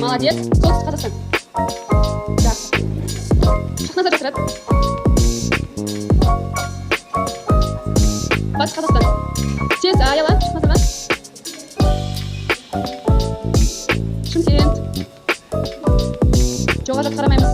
Молодец. Солтүстік Қазақстан. Жақсы. Шахназар жасырады. Батыс Қазақстан. Тез аяла, Шахназарға. Шымкент. Жоға жақ қарамаймыз.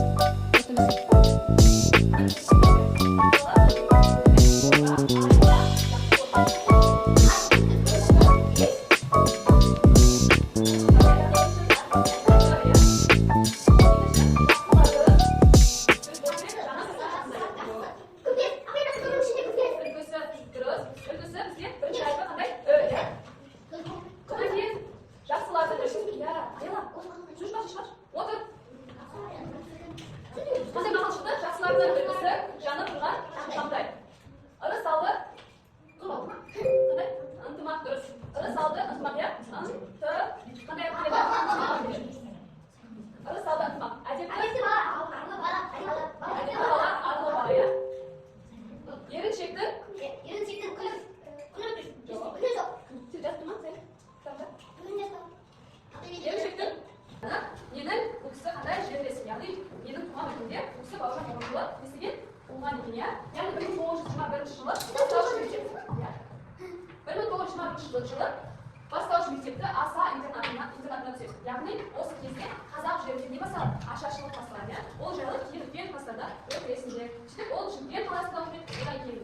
Бастауыш мектепті аса интернатына түседі. Яғни осы кезде қазақ жерінде не басталады? Ашаршылық басталады. Ол жайлы кейініркен кластарда өтіресінде. Сөйтіп ол Шымкент қаласында оқиды, одан кейін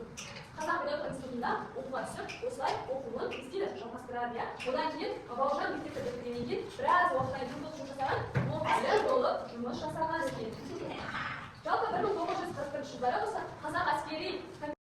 қазақ педагогика институтында оқуға түсіп, осылай оқуын стилі жалғастырады. Одан кейін Бауыржан мектепті бітіргеннен